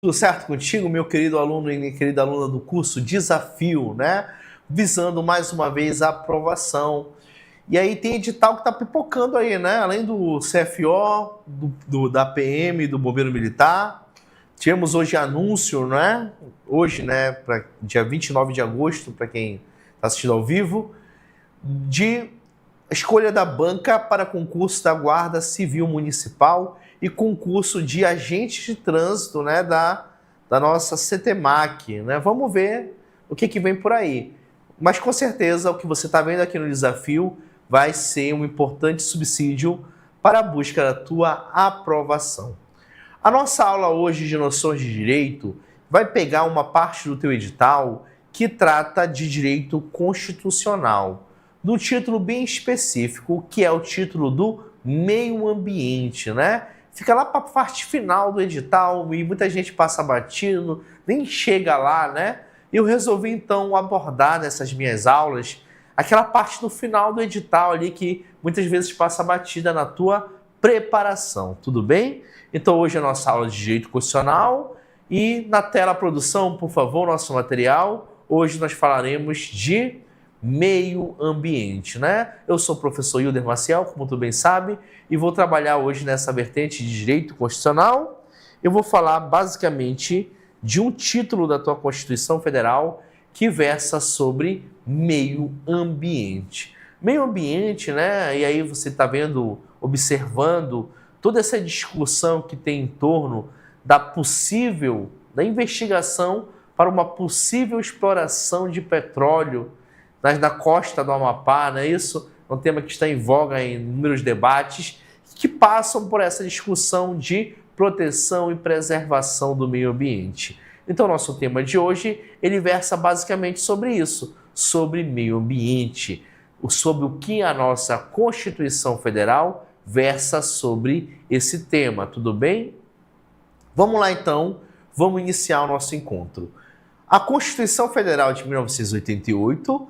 Tudo certo contigo, meu querido aluno e minha querida aluna do curso Desafio, né? Visando mais uma vez a aprovação. E aí tem edital que tá pipocando aí, né? Além do CFO, da PM, do Bombeiro Militar. Tivemos hoje anúncio, né? Hoje, né? Para dia 29 de agosto, para quem está assistindo ao vivo, de escolha da banca para concurso da Guarda Civil Municipal e concurso de agentes de trânsito, né, da nossa CETEMAC, né? Vamos ver o que vem por aí. Mas com certeza o que você está vendo aqui no desafio vai ser um importante subsídio para a busca da tua aprovação. A nossa aula hoje de noções de direito vai pegar uma parte do teu edital que trata de direito constitucional, no título bem específico, que é o título do meio ambiente, né? Fica lá para a parte final do edital e muita gente passa batido, nem chega lá, né? Eu resolvi então abordar nessas minhas aulas aquela parte no final do edital ali que muitas vezes passa batida na tua preparação, tudo bem? Então hoje é a nossa aula de direito constitucional e na tela produção, por favor, nosso material. Hoje nós falaremos de meio ambiente, né? Eu sou o professor Hilder Maciel, como tu bem sabe, e vou trabalhar hoje nessa vertente de direito constitucional. Eu vou falar basicamente de um título da tua Constituição Federal que versa sobre meio ambiente. Meio ambiente, né? E aí você está vendo, observando toda essa discussão que tem em torno da investigação para uma possível exploração de petróleo na costa do Amapá, não é isso? É um tema que está em voga em inúmeros debates que passam por essa discussão de proteção e preservação do meio ambiente. Então, nosso tema de hoje, ele versa basicamente sobre isso, sobre meio ambiente, sobre o que a nossa Constituição Federal versa sobre esse tema, tudo bem? Vamos lá então, vamos iniciar o nosso encontro. A Constituição Federal de 1988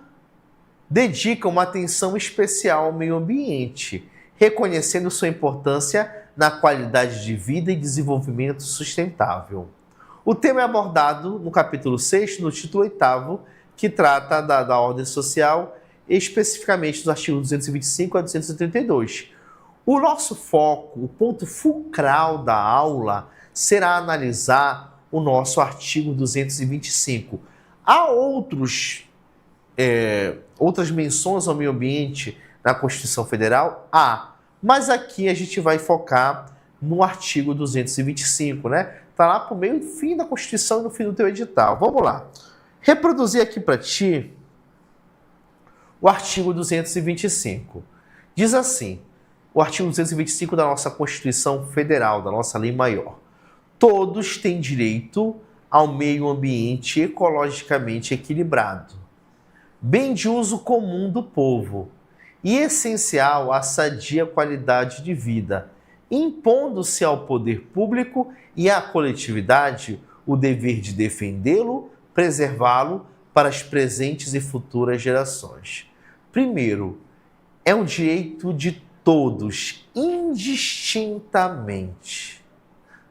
dedica uma atenção especial ao meio ambiente, reconhecendo sua importância na qualidade de vida e desenvolvimento sustentável. O tema é abordado no capítulo 6, no título 8º, que trata da ordem social, especificamente dos artigos 225 a 232. O nosso foco, o ponto fulcral da aula, será analisar o nosso artigo 225. Há outras menções ao meio ambiente na Constituição Federal? Há, mas aqui a gente vai focar no artigo 225, né? Está lá para o meio e fim da Constituição e no fim do teu edital. Vamos lá. Reproduzir aqui para ti o artigo 225. Diz assim, o artigo 225 da nossa Constituição Federal, da nossa lei maior. Todos têm direito ao meio ambiente ecologicamente equilibrado, bem de uso comum do povo e essencial à sadia qualidade de vida, impondo-se ao poder público e à coletividade o dever de defendê-lo, preservá-lo para as presentes e futuras gerações. Primeiro, é um direito de todos, indistintamente,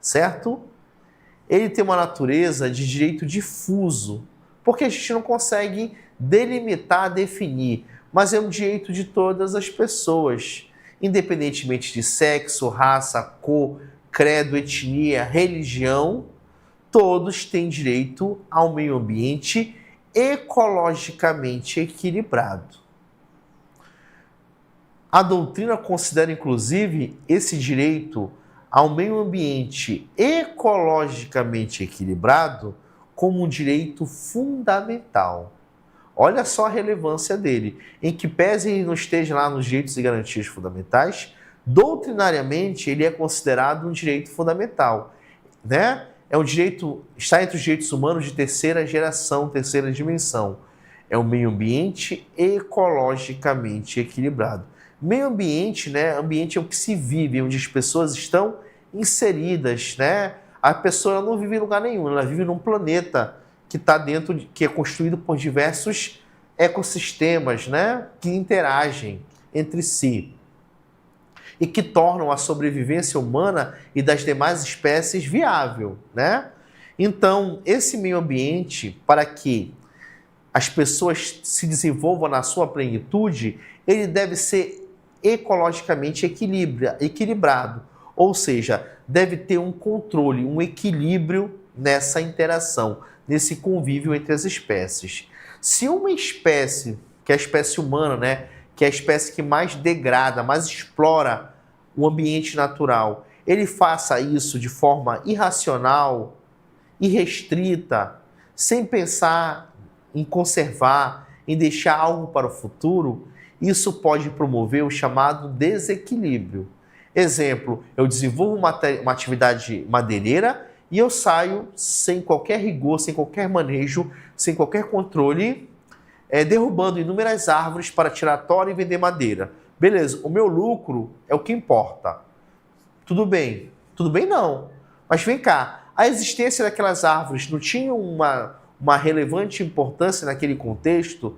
certo? Ele tem uma natureza de direito difuso, porque a gente não consegue delimitar, definir, mas é um direito de todas as pessoas, independentemente de sexo, raça, cor, credo, etnia, religião, todos têm direito ao meio ambiente ecologicamente equilibrado. A doutrina considera, inclusive, esse direito ao meio ambiente ecologicamente equilibrado como um direito fundamental. Olha só a relevância dele. Em que pese ele não esteja lá nos direitos e garantias fundamentais, doutrinariamente ele é considerado um direito fundamental, né? É um direito, está entre os direitos humanos de terceira geração, terceira dimensão. É um meio ambiente ecologicamente equilibrado. Meio ambiente, né? Ambiente é o que se vive, onde as pessoas estão inseridas, né? A pessoa não vive em lugar nenhum, ela vive num planeta que está dentro, que é construído por diversos ecossistemas, né? Que interagem entre si e que tornam a sobrevivência humana e das demais espécies viável, né? Então, esse meio ambiente, para que as pessoas se desenvolvam na sua plenitude, ele deve ser ecologicamente equilibrado. Ou seja, deve ter um controle, um equilíbrio nessa interação, nesse convívio entre as espécies. Se uma espécie, que é a espécie humana, né, que é a espécie que mais degrada, mais explora o ambiente natural, ele faça isso de forma irracional, irrestrita, sem pensar em conservar, em deixar algo para o futuro, isso pode promover o chamado desequilíbrio. Exemplo, eu desenvolvo uma atividade madeireira e eu saio sem qualquer rigor, sem qualquer manejo, sem qualquer controle, derrubando inúmeras árvores para tirar tora e vender madeira. Beleza, o meu lucro é o que importa. Tudo bem não. Mas vem cá, a existência daquelas árvores não tinha uma relevante importância naquele contexto?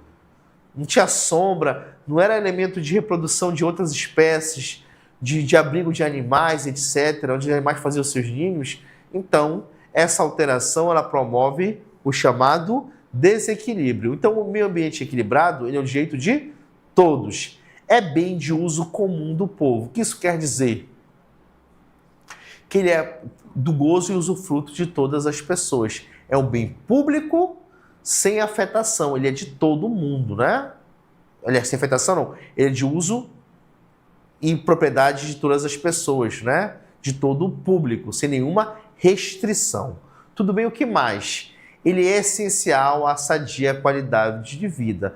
Não tinha sombra, não era elemento de reprodução de outras espécies, de abrigo de animais, etc., onde os animais faziam seus ninhos? Então, essa alteração ela promove o chamado desequilíbrio. Então, o meio ambiente equilibrado ele é o direito de todos. É bem de uso comum do povo. O que isso quer dizer? Que ele é do gozo e usufruto de todas as pessoas. É um bem público sem afetação. Ele é de todo mundo, né? Aliás, sem afetação não. Ele é de uso e propriedade de todas as pessoas, né? De todo o público, sem nenhuma restrição. Tudo bem, o que mais? Ele é essencial à sadia qualidade de vida.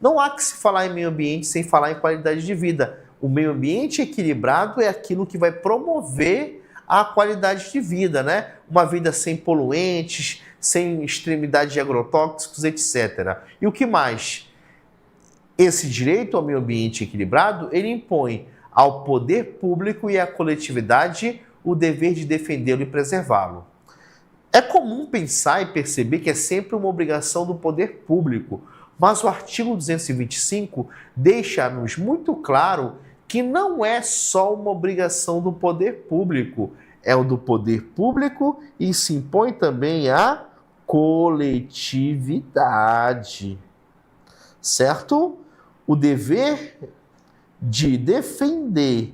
Não há que se falar em meio ambiente sem falar em qualidade de vida. O meio ambiente equilibrado é aquilo que vai promover a qualidade de vida, né? Uma vida sem poluentes, sem extremidade de agrotóxicos, etc. E o que mais? Esse direito ao meio ambiente equilibrado, ele impõe ao poder público e à coletividade o dever de defendê-lo e preservá-lo. É comum pensar e perceber que é sempre uma obrigação do poder público, mas o artigo 225 deixa-nos muito claro que não é só uma obrigação do poder público, é o do poder público e se impõe também à coletividade, certo? O dever de defender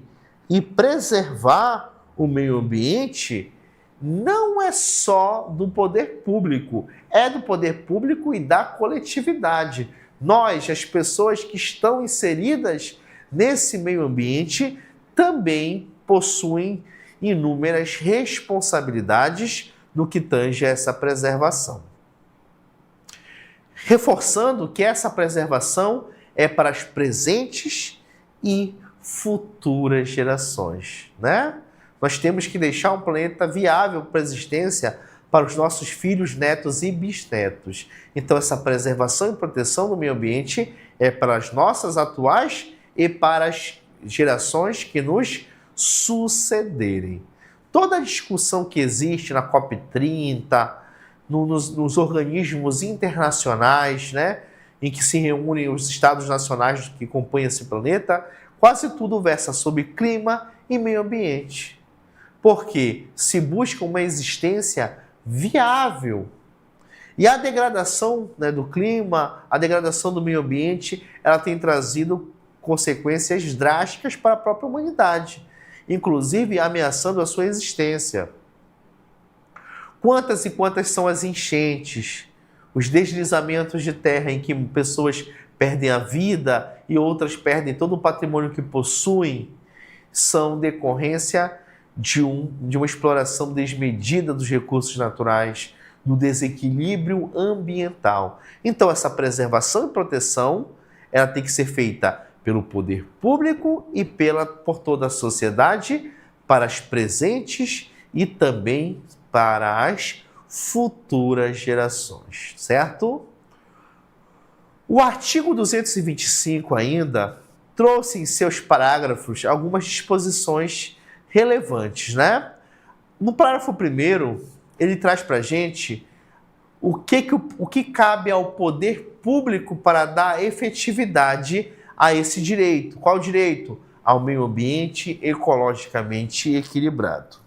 e preservar o meio ambiente não é só do poder público, é do poder público e da coletividade. Nós, as pessoas que estão inseridas nesse meio ambiente, também possuem inúmeras responsabilidades no que tange a essa preservação. Reforçando que essa preservação é para as presentes e futuras gerações, né? Nós temos que deixar um planeta viável para a existência para os nossos filhos, netos e bisnetos. Então, essa preservação e proteção do meio ambiente é para as nossas atuais e para as gerações que nos sucederem. Toda a discussão que existe na COP30, nos organismos internacionais, né, em que se reúnem os estados nacionais que compõem esse planeta, quase tudo versa sobre clima e meio ambiente. Porque se busca uma existência viável. E a degradação, né, do clima, a degradação do meio ambiente, ela tem trazido consequências drásticas para a própria humanidade, inclusive ameaçando a sua existência. Quantas e quantas são as enchentes, os deslizamentos de terra em que pessoas perdem a vida e outras perdem todo o patrimônio que possuem, são decorrência de uma exploração desmedida dos recursos naturais, do desequilíbrio ambiental. Então, essa preservação e proteção, ela tem que ser feita pelo poder público e por toda a sociedade, para as presentes e também para as futuras gerações, certo? O artigo 225 ainda trouxe em seus parágrafos algumas disposições relevantes, né? No parágrafo 1º, ele traz para a gente o que cabe ao poder público para dar efetividade a esse direito. Qual direito? Ao meio ambiente ecologicamente equilibrado.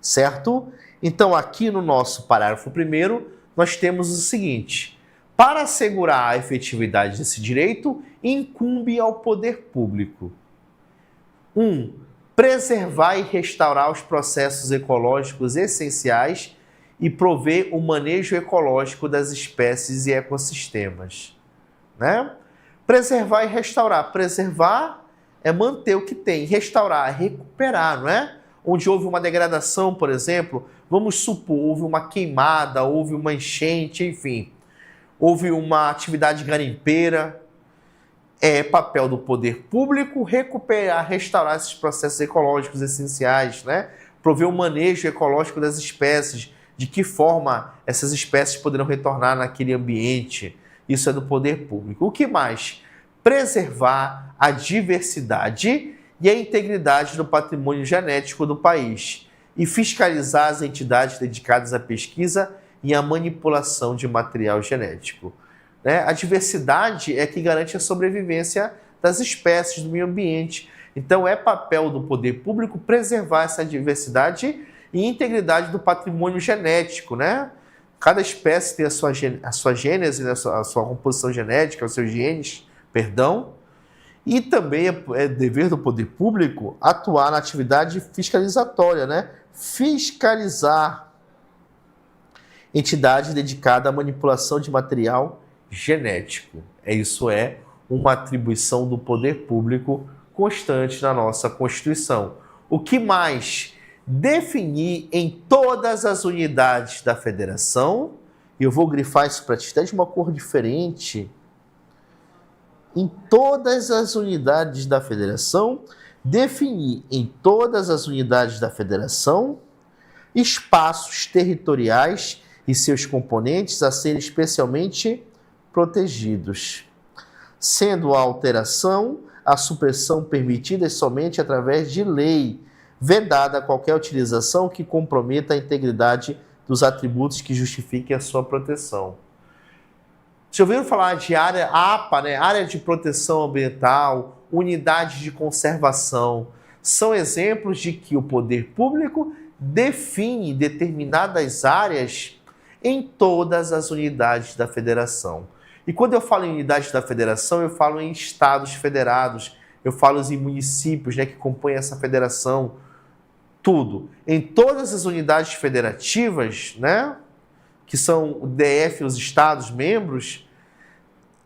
certo? Então, aqui no nosso parágrafo 1º, nós temos o seguinte: para assegurar a efetividade desse direito, incumbe ao poder público 1. Preservar e restaurar os processos ecológicos essenciais e prover o manejo ecológico das espécies e ecossistemas. Né? Preservar e restaurar. Preservar é manter o que tem, restaurar é recuperar, não é? Onde houve uma degradação, por exemplo, vamos supor, houve uma queimada, houve uma enchente, enfim, houve uma atividade garimpeira. É papel do poder público recuperar, restaurar esses processos ecológicos essenciais, né? Prover o manejo ecológico das espécies, de que forma essas espécies poderão retornar naquele ambiente. Isso é do poder público. O que mais? Preservar a diversidade e a integridade do patrimônio genético do país e fiscalizar as entidades dedicadas à pesquisa e à manipulação de material genético. A diversidade é que garante a sobrevivência das espécies do meio ambiente. Então, é papel do poder público preservar essa diversidade e integridade do patrimônio genético, né? Cada espécie tem a sua gênese, né? a sua composição genética, os seus genes, perdão. E também é dever do poder público atuar na atividade fiscalizatória, né? Fiscalizar entidade dedicada à manipulação de material genético. Isso é uma atribuição do poder público constante na nossa Constituição. O que mais? Definir em todas as unidades da federação, e eu vou grifar isso para ti até de uma cor diferente, em todas as unidades da federação, definir em todas as unidades da federação espaços territoriais e seus componentes a serem especialmente protegidos, sendo a alteração, a supressão permitidas somente através de lei, vedada qualquer utilização que comprometa a integridade dos atributos que justifiquem a sua proteção. Vocês ouviram falar de área APA, né? Área de proteção ambiental, unidade de conservação. São exemplos de que o poder público define determinadas áreas em todas as unidades da federação. E quando eu falo em unidades da federação, eu falo em estados federados, eu falo em municípios, né, que compõem essa federação, tudo. Em todas as unidades federativas, né, que são o DF, os estados membros,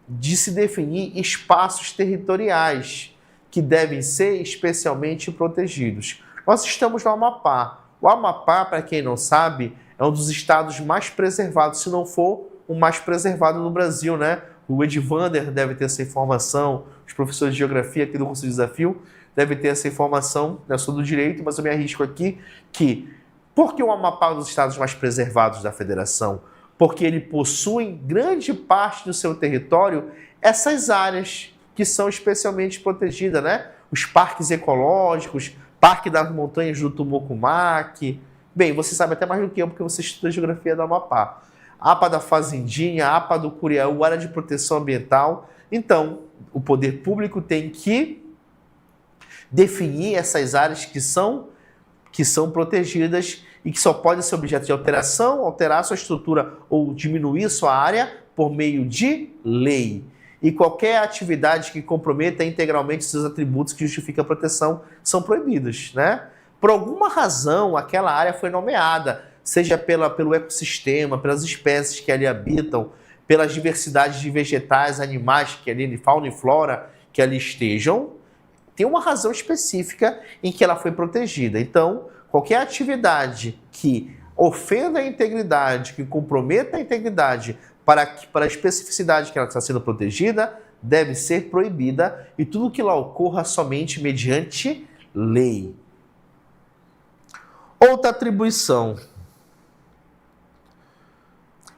de se definir espaços territoriais que devem ser especialmente protegidos. Nós estamos no Amapá. O Amapá, para quem não sabe, é um dos estados mais preservados, se não for o mais preservado no Brasil, né? O Edvander deve ter essa informação, os professores de geografia aqui do curso de desafio devem ter essa informação, eu sou do direito, mas eu me arrisco aqui que, por que o Amapá é um dos estados mais preservados da federação? Porque ele possui em grande parte do seu território essas áreas que são especialmente protegidas, né? Os parques ecológicos, Parque das Montanhas do Tumucumaque. Bem, você sabe até mais do que eu, porque você estuda geografia do Amapá. APA da Fazendinha, APA do Curiaú, área de proteção ambiental. Então, o poder público tem que definir essas áreas que são protegidas e que só podem ser objeto de alteração, alterar sua estrutura ou diminuir sua área por meio de lei. E qualquer atividade que comprometa integralmente seus atributos que justifiquem a proteção são proibidas, né? Por alguma razão, aquela área foi nomeada, seja pelo ecossistema, pelas espécies que ali habitam, pelas diversidades de vegetais, animais que ali, de fauna e flora, que ali estejam, tem uma razão específica em que ela foi protegida. Então, qualquer atividade que ofenda a integridade, que comprometa a integridade para a especificidade que ela está sendo protegida, deve ser proibida e tudo que lá ocorra somente mediante lei. Outra atribuição.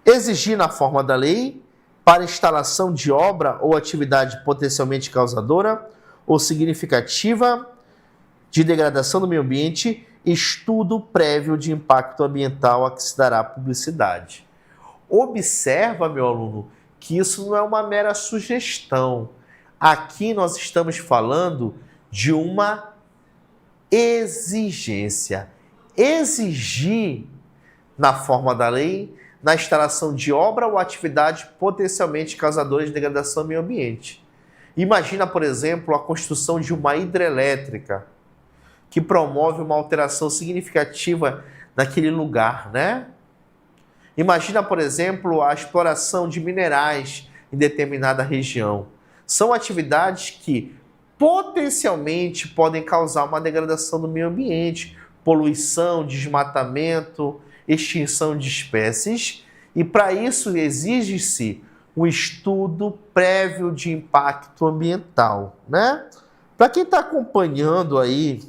Exigir na forma da lei, para instalação de obra ou atividade potencialmente causadora ou significativa de degradação do meio ambiente, estudo prévio de impacto ambiental a que se dará publicidade. Observa, meu aluno, que isso não é uma mera sugestão. Aqui nós estamos falando de uma exigência. exigir, na forma da lei, na instalação de obra ou atividade potencialmente causadora de degradação do meio ambiente. Imagina, por exemplo, a construção de uma hidrelétrica que promove uma alteração significativa naquele lugar, né? Imagina, por exemplo, a exploração de minerais em determinada região. São atividades que potencialmente podem causar uma degradação do meio ambiente, poluição, desmatamento, extinção de espécies, e para isso exige-se um estudo prévio de impacto ambiental, né? Para quem está acompanhando aí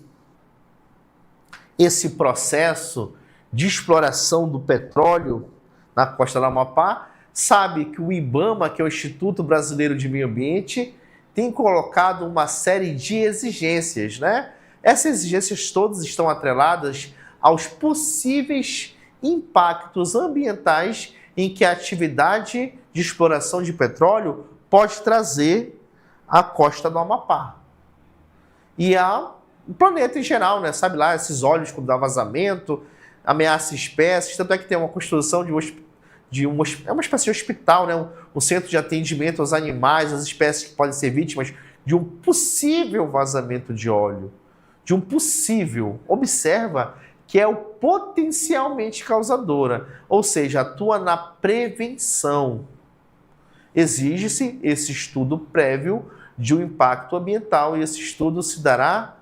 esse processo de exploração do petróleo na costa do Amapá, sabe que o IBAMA, que é o Instituto Brasileiro de Meio Ambiente, tem colocado uma série de exigências, né? Essas exigências todas estão atreladas aos possíveis impactos ambientais em que a atividade de exploração de petróleo pode trazer à costa do Amapá. E o planeta em geral, né? Sabe lá, esses óleos quando dá vazamento, ameaça espécies, tanto é que tem uma construção é uma espécie de hospital, né? Um centro de atendimento aos animais, às espécies que podem ser vítimas de um possível vazamento de óleo. De um possível. Observa que é o potencialmente causadora, ou seja, atua na prevenção. Exige-se esse estudo prévio de um impacto ambiental e esse estudo se dará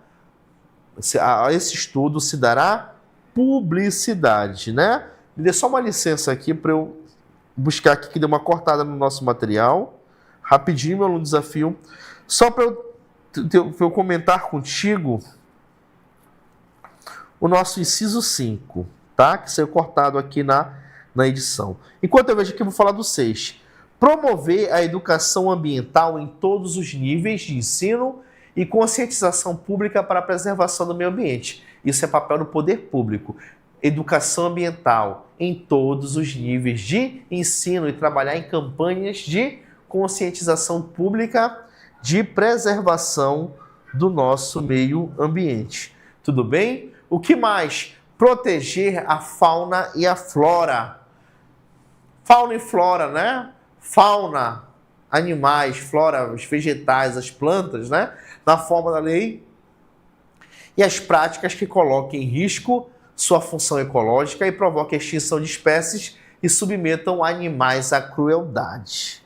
publicidade, né? Me dê só uma licença aqui para eu buscar aqui, que deu uma cortada no nosso material. Rapidinho, meu aluno desafio. Só para eu comentar contigo o nosso inciso 5, tá? Que saiu cortado aqui na edição. Enquanto eu vejo aqui, eu vou falar do 6. Promover a educação ambiental em todos os níveis de ensino e conscientização pública para a preservação do meio ambiente. Isso é papel do poder público. Educação ambiental em todos os níveis de ensino e trabalhar em campanhas de conscientização pública de preservação do nosso meio ambiente. Tudo bem? O que mais? Proteger a fauna e a flora. Fauna e flora, né? Fauna, animais, flora, os vegetais, as plantas, né? Na forma da lei. E as práticas que coloquem em risco sua função ecológica e provoquem a extinção de espécies e submetam animais à crueldade.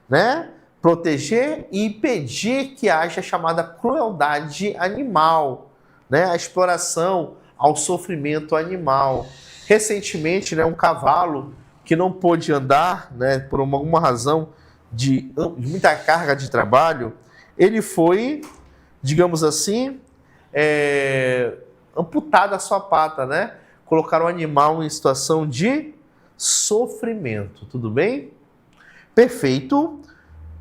Né? Proteger e impedir que haja a chamada crueldade animal, né? A exploração ao sofrimento animal. Recentemente, né, um cavalo que não pôde andar, né, por alguma razão de muita carga de trabalho, ele foi, digamos assim, amputado a sua pata, né? Colocaram o animal em situação de sofrimento, tudo bem? Perfeito. O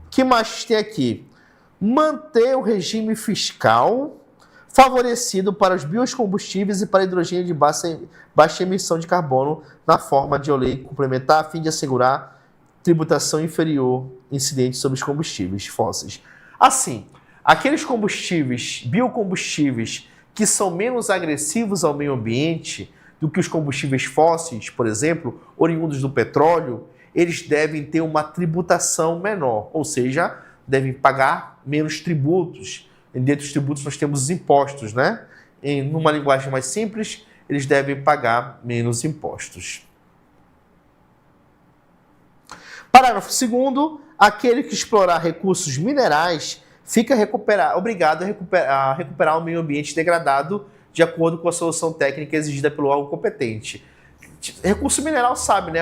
que mais tem aqui? Manter o regime fiscal favorecido para os biocombustíveis e para hidrogênio de baixa emissão de carbono na forma de lei complementar, a fim de assegurar tributação inferior incidente sobre os combustíveis fósseis. Assim, aqueles combustíveis, biocombustíveis, que são menos agressivos ao meio ambiente do que os combustíveis fósseis, por exemplo, oriundos do petróleo, eles devem ter uma tributação menor, ou seja, devem pagar menos tributos. Dentro dos tributos nós temos os impostos, né? Numa linguagem mais simples, eles devem pagar menos impostos. Parágrafo 2º. Aquele que explorar recursos minerais fica obrigado a recuperar o meio ambiente degradado de acordo com a solução técnica exigida pelo órgão competente. Recurso mineral sabe, né?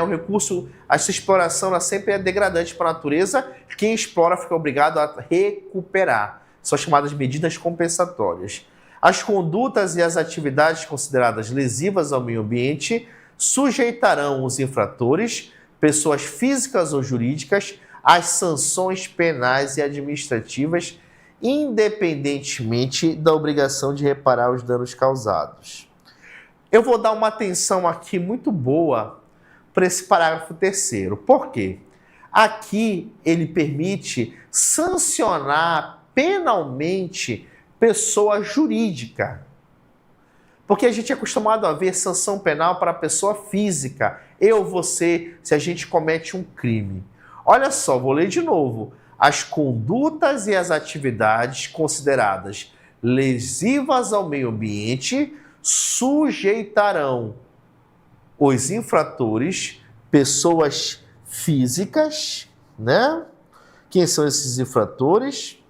Essa exploração ela sempre é degradante para a natureza. Quem explora fica obrigado a recuperar. São chamadas medidas compensatórias. As condutas e as atividades consideradas lesivas ao meio ambiente sujeitarão os infratores, pessoas físicas ou jurídicas, às sanções penais e administrativas, independentemente da obrigação de reparar os danos causados. Eu vou dar uma atenção aqui muito boa para esse parágrafo 3º. Por quê? Aqui ele permite sancionar penalmente pessoa jurídica. Porque a gente é acostumado a ver sanção penal para a pessoa física, eu, você, se a gente comete um crime. Olha só, vou ler de novo. As condutas e as atividades consideradas lesivas ao meio ambiente sujeitarão os infratores, pessoas físicas, né? Quem são esses infratores?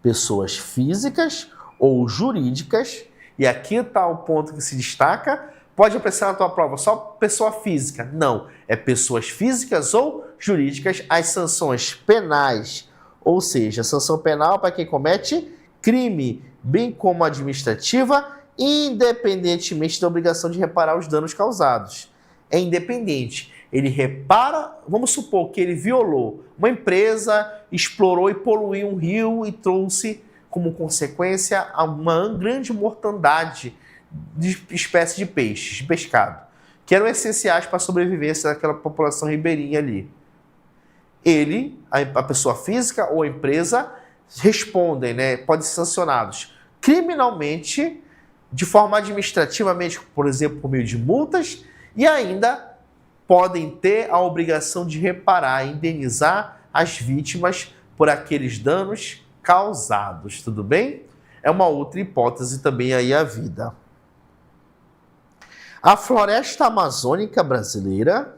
Pessoas físicas ou jurídicas. E aqui está o ponto que se destaca. Pode aparecer na tua prova só pessoa física. Não, é pessoas físicas ou jurídicas. As sanções penais, ou seja, a sanção penal para quem comete crime, bem como administrativa, independentemente da obrigação de reparar os danos causados. É independente. Ele repara, vamos supor que ele violou uma empresa, explorou e poluiu um rio e trouxe como consequência uma grande mortandade de espécies de peixes, de pescado, que eram essenciais para a sobrevivência daquela população ribeirinha ali. Ele, a pessoa física ou a empresa, respondem, né, podem ser sancionados criminalmente, de forma administrativamente, por exemplo, por meio de multas, e ainda podem ter a obrigação de reparar, indenizar as vítimas por aqueles danos causados, tudo bem? É uma outra hipótese também aí a vida. A floresta amazônica brasileira,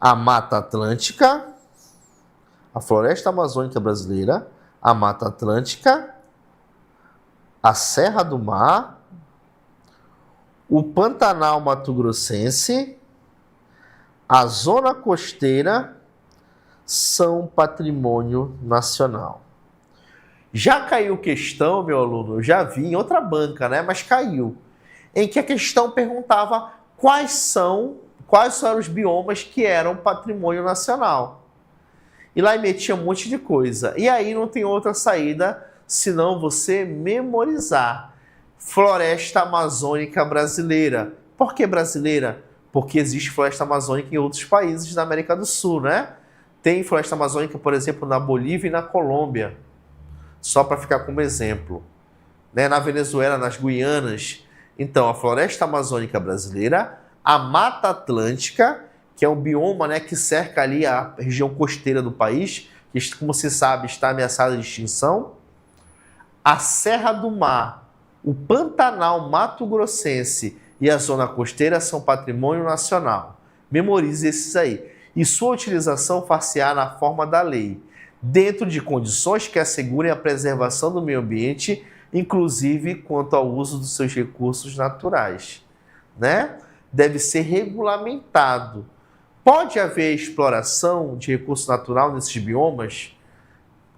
a Mata Atlântica, a floresta amazônica brasileira, a Mata Atlântica, a Serra do Mar, o Pantanal Mato-Grossense, a Zona Costeira são patrimônio nacional. Já caiu questão, meu aluno, eu já vi em outra banca, né? Mas caiu, em que a questão perguntava quais eram os biomas que eram patrimônio nacional. E lá metia um monte de coisa. E aí não tem outra saída senão você memorizar. Floresta amazônica brasileira. Por que brasileira? Porque existe floresta amazônica em outros países da América do Sul, né? Tem floresta amazônica, por exemplo, na Bolívia e na Colômbia. Só para ficar como exemplo. Né? Na Venezuela, nas Guianas. Então, a floresta amazônica brasileira, a Mata Atlântica, que é um bioma, né, que cerca ali a região costeira do país, que, como se sabe, está ameaçada de extinção. A Serra do Mar, o Pantanal Mato-Grossense e a Zona Costeira são patrimônio nacional. Memorize esses aí. E sua utilização far-se-á na forma da lei, dentro de condições que assegurem a preservação do meio ambiente, inclusive quanto ao uso dos seus recursos naturais, né? Deve ser regulamentado. Pode haver exploração de recurso natural nesses biomas?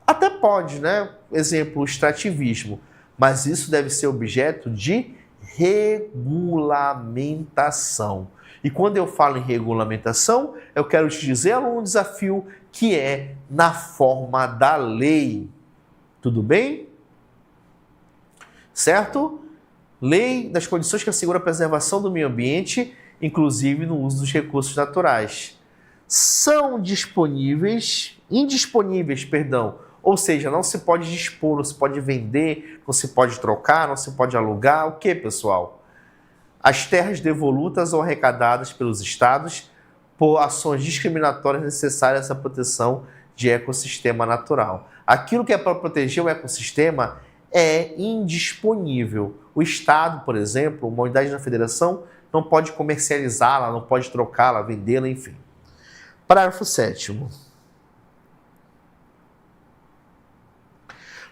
Até pode, né? Exemplo, o extrativismo. Mas isso deve ser objeto de regulamentação. E quando eu falo em regulamentação, eu quero te dizer um desafio que é na forma da lei. Tudo bem? Certo? Lei das condições que assegura a preservação do meio ambiente, inclusive no uso dos recursos naturais. São indisponíveis, ou seja, não se pode dispor, não se pode vender, não se pode trocar, não se pode alugar. O que, pessoal? As terras devolutas ou arrecadadas pelos estados por ações discriminatórias necessárias à proteção de ecossistema natural. Aquilo que é para proteger o ecossistema é indisponível. O estado, por exemplo, uma unidade da federação, não pode comercializá-la, não pode trocá-la, vendê-la, enfim. Parágrafo 7º.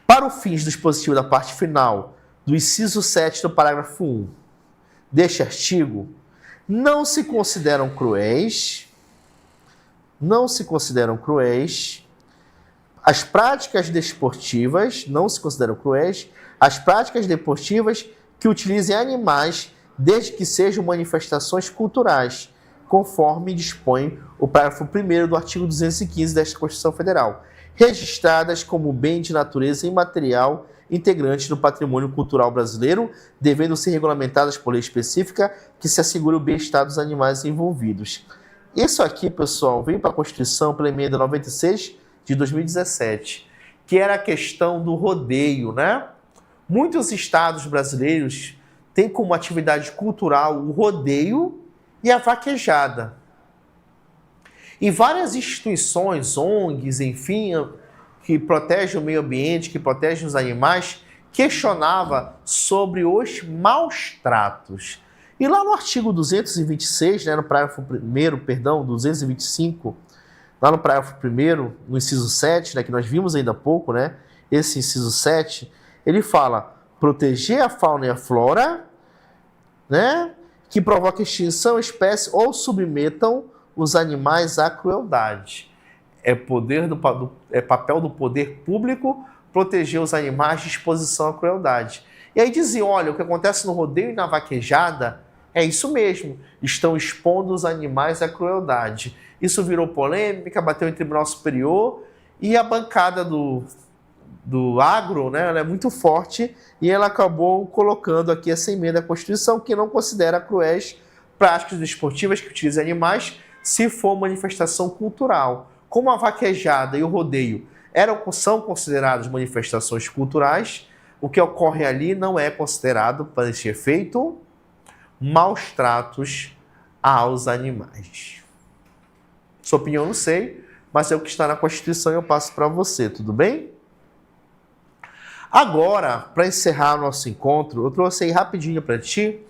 Para o fins do dispositivo da parte final do inciso 7 do parágrafo 1 deste artigo, não se consideram cruéis as práticas desportivas, as práticas deportivas que utilizem animais, desde que sejam manifestações culturais, conforme dispõe o parágrafo 1º do artigo 215 desta Constituição Federal, registradas como bem de natureza imaterial integrantes do patrimônio cultural brasileiro, devendo ser regulamentadas por lei específica que se assegure o bem-estar dos animais envolvidos. Isso aqui, pessoal, veio para a Constituição pela emenda 96 de 2017, que era a questão do rodeio, né? muitos estados brasileiros têm como atividade cultural o rodeio e a vaquejada. E várias instituições, ONGs, enfim, que protegem o meio ambiente, que protegem os animais, questionava sobre os maus tratos. E lá no artigo 226, né, no parágrafo 1º, perdão, 225, lá no parágrafo 1º, no inciso 7, né, que nós vimos ainda há pouco, né, esse inciso 7, ele fala proteger a fauna e a flora, né, que provoquem extinção, espécie ou submetam os animais à crueldade. É papel do poder público proteger os animais de exposição à crueldade. E aí dizia, olha, o que acontece no rodeio e na vaquejada é isso mesmo, estão expondo os animais à crueldade. Isso virou polêmica, bateu em tribunal superior e a bancada do agro, né, ela é muito forte e ela acabou colocando aqui essa emenda à Constituição que não considera cruéis práticas desportivas que utilizam animais se for manifestação cultural. Como a vaquejada e o rodeio são considerados manifestações culturais, o que ocorre ali não é considerado, para este efeito, maus tratos aos animais. Sua opinião não sei, mas é o que está na Constituição e eu passo para você, tudo bem? Agora, para encerrar nosso encontro, eu trouxe aí rapidinho para ti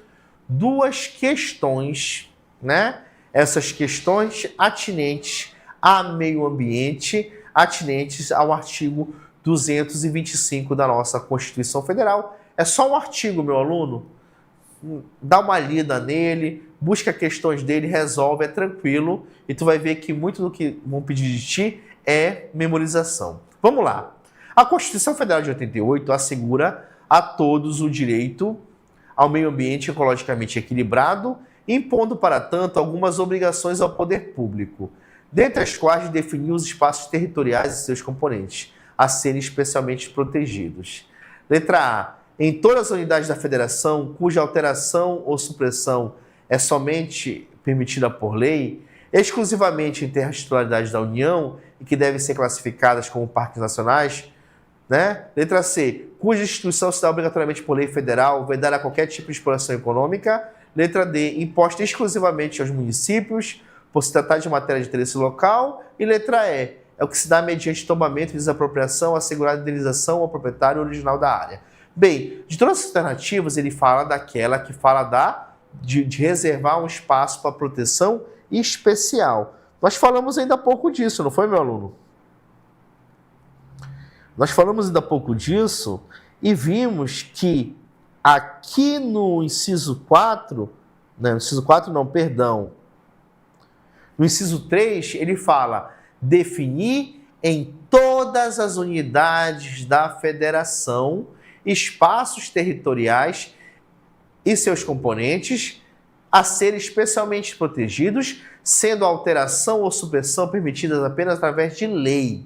duas questões, né? Essas questões atinentes a meio ambiente, atinentes ao artigo 225 da nossa Constituição Federal. É só um artigo, meu aluno. Dá uma lida nele, busca questões dele, resolve, é tranquilo. E tu vai ver que muito do que vão pedir de ti é memorização. Vamos lá. A Constituição Federal de 88 assegura a todos o direito ao meio ambiente ecologicamente equilibrado, impondo, para tanto, algumas obrigações ao poder público, dentre as quais definir os espaços territoriais e seus componentes, a serem especialmente protegidos. Letra A. Em todas as unidades da Federação, cuja alteração ou supressão é somente permitida por lei, exclusivamente em terras de titularidade da União e que devem ser classificadas como parques nacionais, né? Letra C. Cuja instituição se dá obrigatoriamente por lei federal, vedada a qualquer tipo de exploração econômica. Letra D. Imposta exclusivamente aos municípios, por se tratar de matéria de interesse local. E letra E. É o que se dá mediante tombamento e desapropriação, assegurada indenização ao proprietário original da área. Bem, de todas as alternativas, ele fala daquela que fala de reservar um espaço para proteção especial. Nós falamos ainda há pouco disso, não foi, meu aluno? Nós falamos ainda há pouco disso e vimos que aqui no inciso 4, no inciso 3, ele fala definir em todas as unidades da federação espaços territoriais e seus componentes a serem especialmente protegidos, sendo a alteração ou supressão permitidas apenas através de lei.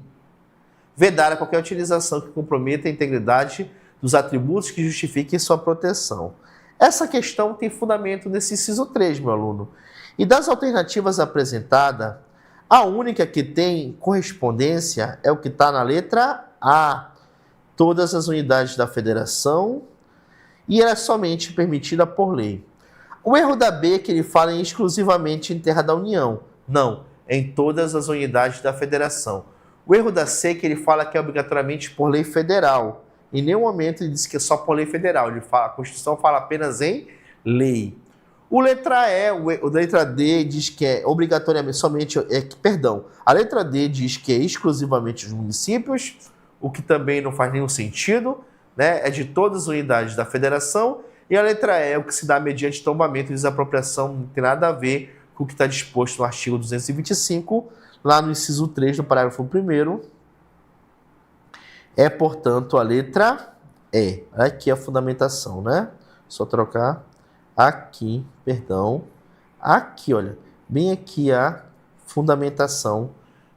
Vedar qualquer utilização que comprometa a integridade dos atributos que justifiquem sua proteção. Essa questão tem fundamento nesse inciso 3, meu aluno. E das alternativas apresentadas, a única que tem correspondência é o que está na letra A. Todas as unidades da federação e ela é somente permitida por lei. O erro da B é que ele fala exclusivamente em terra da União. Não, é em todas as unidades da federação. O erro da C é que ele fala que é obrigatoriamente por lei federal. Em nenhum momento ele diz que é só por lei federal. A Constituição fala apenas em lei. O letra D diz que é obrigatoriamente somente... a letra D diz que é exclusivamente os municípios, o que também não faz nenhum sentido, né? É de todas as unidades da federação. E a letra E é o que se dá mediante tombamento e desapropriação, não tem nada a ver com o que está disposto no artigo 225, lá no inciso 3 do parágrafo 1º. É, portanto, a letra E. Aqui a fundamentação, né? Só trocar aqui, aqui, olha, bem aqui a fundamentação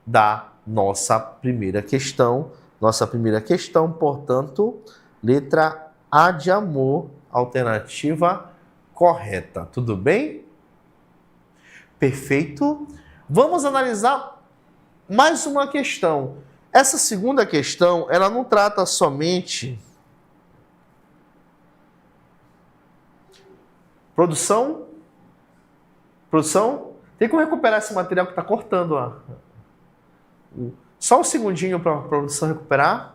da nossa primeira questão. Nossa primeira questão, portanto, letra A de amor, alternativa correta. Tudo bem? Perfeito. Vamos analisar mais uma questão. Essa segunda questão, ela não trata somente Produção? Produção? Tem como recuperar esse material que está cortando, ó. Só um segundinho para a produção recuperar.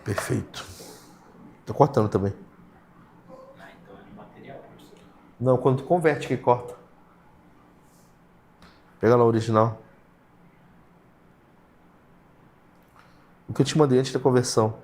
Perfeito. Tô cortando também. Ah, então é material, professor. Não, quando tu converte que corta. Pega lá o original. O que eu te mandei antes da conversão.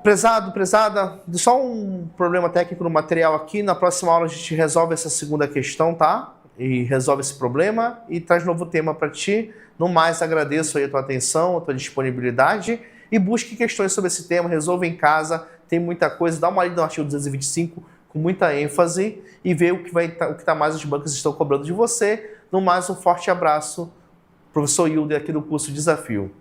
Prezado, prezada, só um problema técnico no material aqui. Na próxima aula a gente resolve essa segunda questão, tá? E resolve esse problema e traz novo tema para ti. No mais, agradeço aí a tua atenção, a tua disponibilidade e busque questões sobre esse tema, resolva em casa, tem muita coisa. Dá uma lida no artigo 225 com muita ênfase e vê o que tá mais os bancos estão cobrando de você. No mais, um forte abraço. Professor Hilder aqui do curso Desafio.